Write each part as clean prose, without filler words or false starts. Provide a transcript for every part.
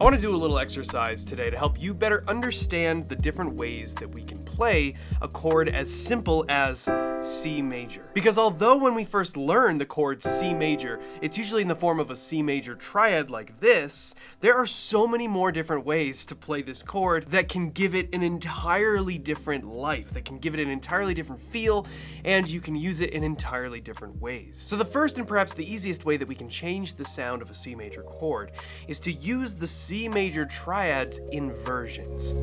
I want to do a little exercise today to help you better understand the different ways that we can play a chord as simple as C major. Because although when we first learn the chord C major, it's usually in the form of a C major triad like this, there are so many more different ways to play this chord that can give it an entirely different life, that can give it an entirely different feel, and you can use it in entirely different ways. So the first and perhaps the easiest way that we can change the sound of a C major chord is to use the C major triad's inversions.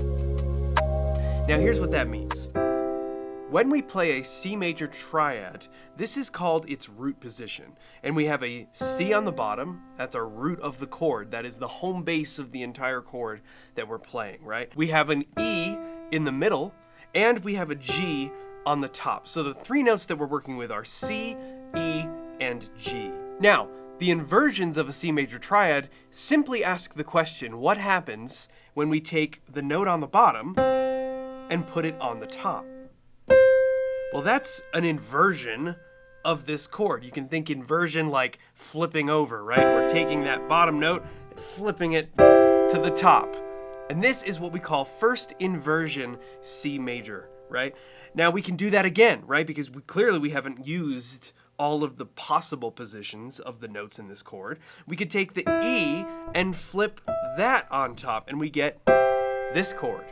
Now here's what that means. When we play a C major triad, this is called its root position. And we have a C on the bottom, that's our root of the chord, that is the home base of the entire chord that we're playing, right? We have an E in the middle, and we have a G on the top. So the three notes that we're working with are C, E, and G. Now, the inversions of a C major triad simply ask the question, what happens when we take the note on the bottom and put it on the top? Well, that's an inversion of this chord. You can think inversion like flipping over, right? We're taking that bottom note and flipping it to the top. And this is what we call first inversion C major, right? Now we can do that again, right? Because we haven't used all of the possible positions of the notes in this chord. We could take the E and flip that on top and we get this chord.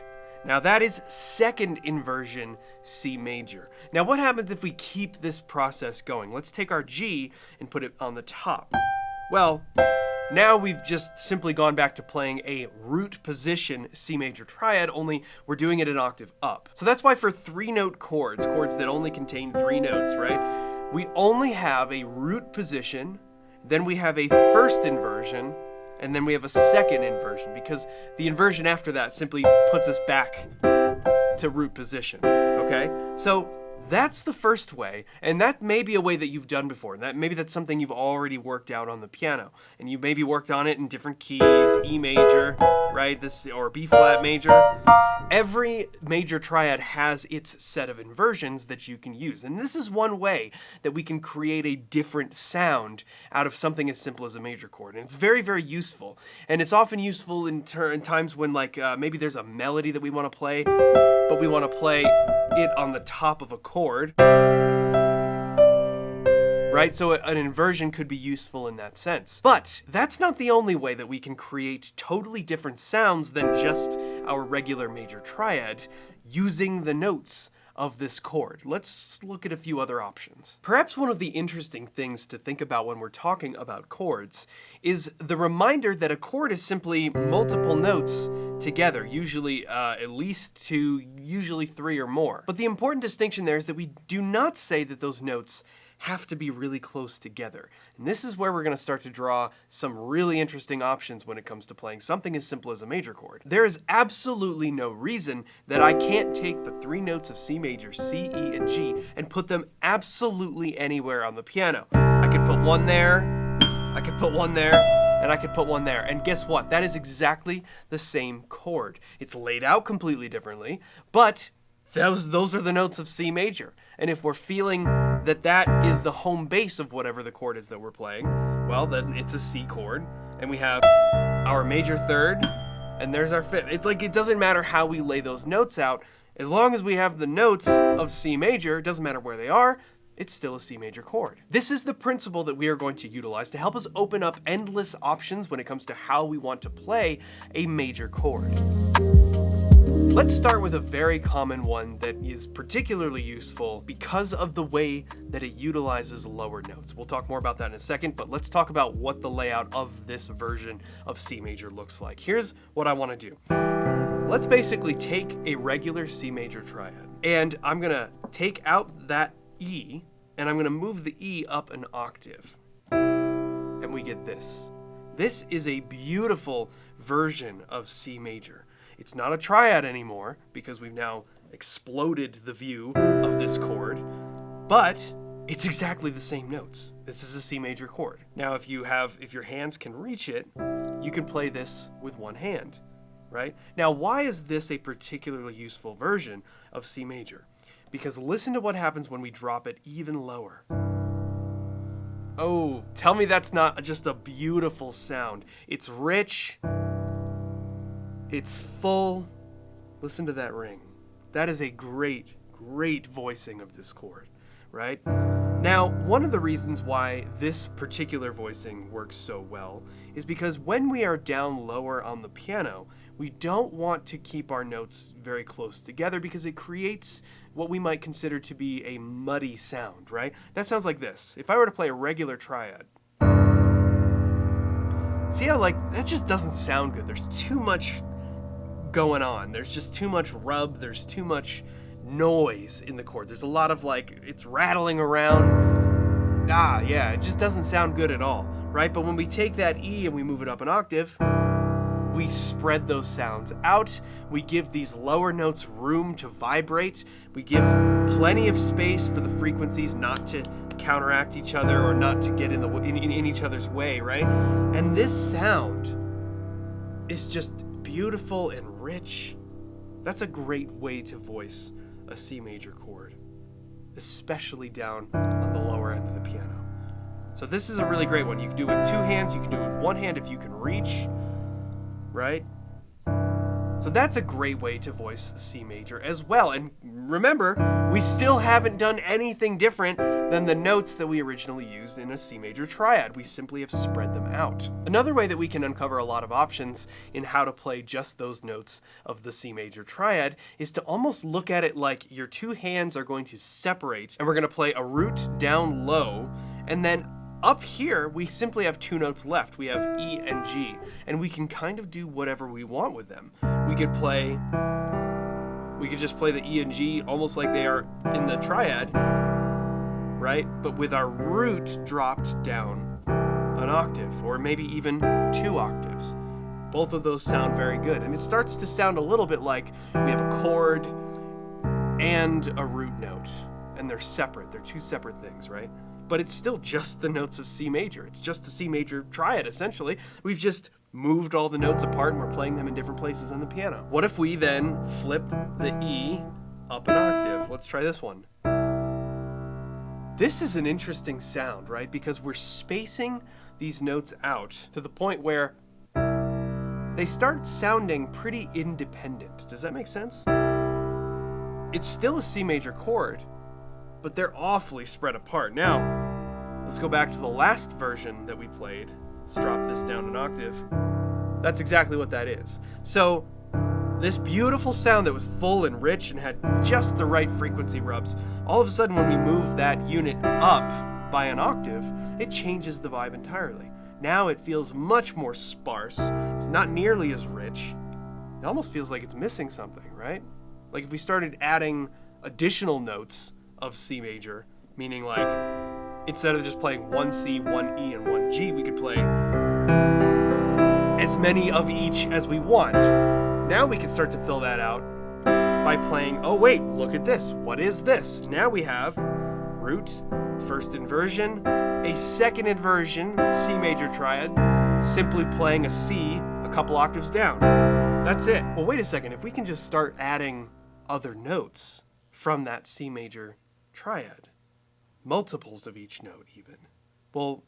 Now that is second inversion C major. Now what happens if we keep this process going? Let's take our G and put it on the top. Well, now we've just simply gone back to playing a root position C major triad, only we're doing it an octave up. So that's why for three-note chords that only contain three notes, right? We only have a root position, then we have a first inversion, and then we have a second inversion, because the inversion after that simply puts us back to root position, okay? So that's the first way, and that may be a way that you've done before. Maybe that's something you've already worked out on the piano, and you maybe worked on it in different keys, E major, right, or B flat major. Every major triad has its set of inversions that you can use, and this is one way that we can create a different sound out of something as simple as a major chord, and it's very, very useful. And it's often useful in times when maybe there's a melody that we want to play, but we want to play it on the top of a chord, right? So an inversion could be useful in that sense. But that's not the only way that we can create totally different sounds than just our regular major triad using the notes of this chord. Let's look at a few other options. Perhaps one of the interesting things to think about when we're talking about chords is the reminder that a chord is simply multiple notes together, usually at least two, usually three or more. But the important distinction there is that we do not say that those notes have to be really close together. And this is where we're going to start to draw some really interesting options when it comes to playing something as simple as a major chord. There is absolutely no reason that I can't take the three notes of C major, C, E, and G, and put them absolutely anywhere on the piano. I could put one there, I could put one there, and I could put one there. And guess what? That is exactly the same chord. It's laid out completely differently, but those are the notes of C major. And if we're feeling that that is the home base of whatever the chord is that we're playing, well, then it's a C chord, and we have our major third, and there's our fifth. It's like it doesn't matter how we lay those notes out. As long as we have the notes of C major, it doesn't matter where they are, it's still a C major chord. This is the principle that we are going to utilize to help us open up endless options when it comes to how we want to play a major chord. Let's start with a very common one that is particularly useful because of the way that it utilizes lower notes. We'll talk more about that in a second, but let's talk about what the layout of this version of C major looks like. Here's what I want to do. Let's basically take a regular C major triad, and I'm going to take out that E, and I'm going to move the E up an octave, and we get this. This is a beautiful version of C major. It's not a triad anymore because we've now exploded the view of this chord, but it's exactly the same notes. This is a C major chord. Now, if your hands can reach it, you can play this with one hand, right? Now, why is this a particularly useful version of C major? Because listen to what happens when we drop it even lower. Oh, tell me that's not just a beautiful sound. It's rich, It's full. Listen to that ring. That is a great, great voicing of this chord, right? Now, one of the reasons why this particular voicing works so well is because when we are down lower on the piano, we don't want to keep our notes very close together because it creates what we might consider to be a muddy sound, right? That sounds like this. If I were to play a regular triad, see how that just doesn't sound good. There's too much going on. There's just too much rub. There's too much noise in the chord. There's a lot of it's rattling around. Yeah, it just doesn't sound good at all, right? But when we take that E and we move it up an octave, we spread those sounds out. We give these lower notes room to vibrate. We give plenty of space for the frequencies not to counteract each other or not to get in each other's way, right? And this sound is just beautiful and rich. That's a great way to voice a C major chord, especially down on the lower end of the piano. So this is a really great one. You can do it with two hands, you can do it with one hand if you can reach, right? So that's a great way to voice C major as well. And remember, we still haven't done anything different than the notes that we originally used in a C major triad. We simply have spread them out. Another way that we can uncover a lot of options in how to play just those notes of the C major triad is to almost look at it like your two hands are going to separate, and we're going to play a root down low, and then up here, we simply have two notes left. We have E and G, and we can kind of do whatever we want with them. We could just play the E and G almost like they are in the triad, right? But with our root dropped down an octave, or maybe even 2 octaves. Both of those sound very good, and it starts to sound a little bit like we have a chord and a root note, and they're separate. They're two separate things, right? But it's still just the notes of C major. It's just a C major triad, essentially. We've just moved all the notes apart and we're playing them in different places on the piano. What if we then flip the E up an octave? Let's try this one. This is an interesting sound, right? Because we're spacing these notes out to the point where they start sounding pretty independent. Does that make sense? It's still a C major chord, but they're awfully spread apart. Now, let's go back to the last version that we played. Let's drop this down an octave. That's exactly what that is. So, this beautiful sound that was full and rich and had just the right frequency rubs, all of a sudden when we move that unit up by an octave, it changes the vibe entirely. Now it feels much more sparse. It's not nearly as rich. It almost feels like it's missing something, right? Like if we started adding additional notes of C major, meaning instead of just playing one C, one E, and one G, we could play as many of each as we want. Now we can start to fill that out by playing, oh wait, look at this. What is this? Now we have root, first inversion, a second inversion, C major triad, simply playing a C a couple octaves down. That's it. Well, wait a second. If we can just start adding other notes from that C major triad, multiples of each note even, well,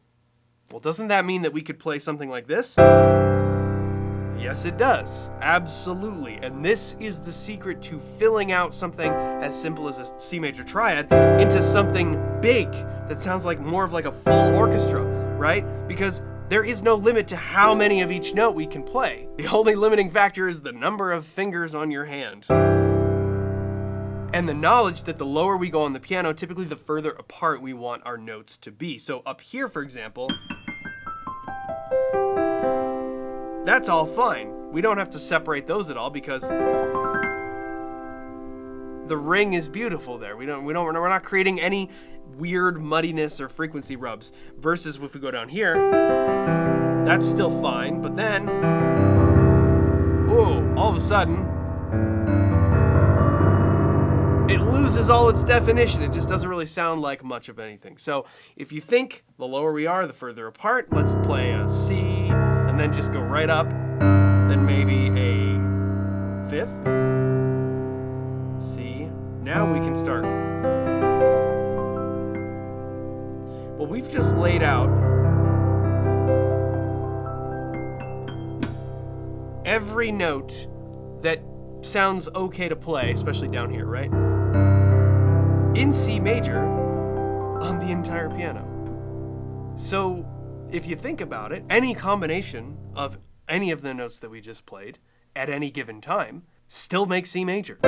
doesn't that mean that we could play something like this? Yes, it does. Absolutely. And this is the secret to filling out something as simple as a C major triad into something big that sounds like more of a full orchestra, right? Because there is no limit to how many of each note we can play. The only limiting factor is the number of fingers on your hand. And the knowledge that the lower we go on the piano, typically the further apart we want our notes to be. So up here, for example, that's all fine. We don't have to separate those at all because the ring is beautiful there. We're not creating any weird muddiness or frequency rubs. Versus if we go down here, that's still fine, but then, whoa, all of a sudden, it loses all its definition. It just doesn't really sound like much of anything. So if you think the lower we are, the further apart, let's play a C, and then just go right up, then maybe a fifth, C. Now we can start. Well, we've just laid out every note that sounds okay to play, especially down here, right? In C major on the entire piano. So if you think about it, any combination of any of the notes that we just played at any given time still makes C major.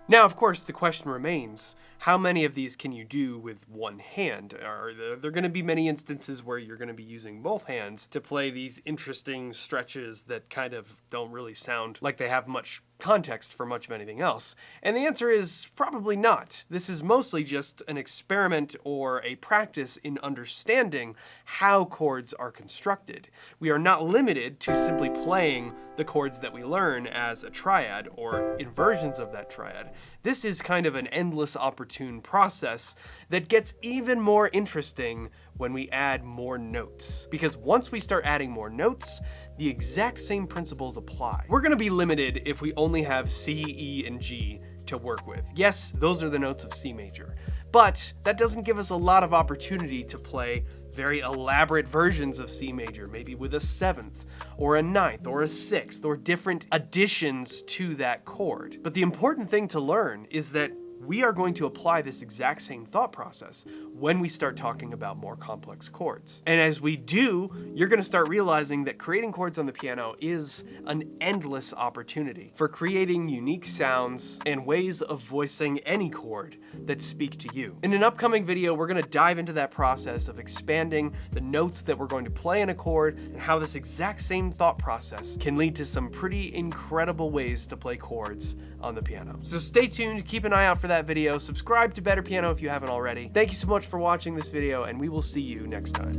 Now, of course, the question remains, how many of these can you do with one hand? Are there going to be many instances where you're going to be using both hands to play these interesting stretches that kind of don't really sound like they have much context for much of anything else? And the answer is probably not. This is mostly just an experiment or a practice in understanding how chords are constructed. We are not limited to simply playing the chords that we learn as a triad or inversions of that triad. This is kind of an endless opportune process that gets even more interesting when we add more notes. Because once we start adding more notes, the exact same principles apply. We're gonna be limited if we only have C, E, and G to work with. Yes, those are the notes of C major, but that doesn't give us a lot of opportunity to play very elaborate versions of C major, maybe with a 7th, or a 9th, or a 6th, or different additions to that chord. But the important thing to learn is that we are going to apply this exact same thought process when we start talking about more complex chords. And as we do, you're going to start realizing that creating chords on the piano is an endless opportunity for creating unique sounds and ways of voicing any chord that speak to you. In an upcoming video, we're going to dive into that process of expanding the notes that we're going to play in a chord and how this exact same thought process can lead to some pretty incredible ways to play chords on the piano. So stay tuned, keep an eye out for that video, subscribe to Better Piano if you haven't already. Thank you so much for watching this video, and we will see you next time.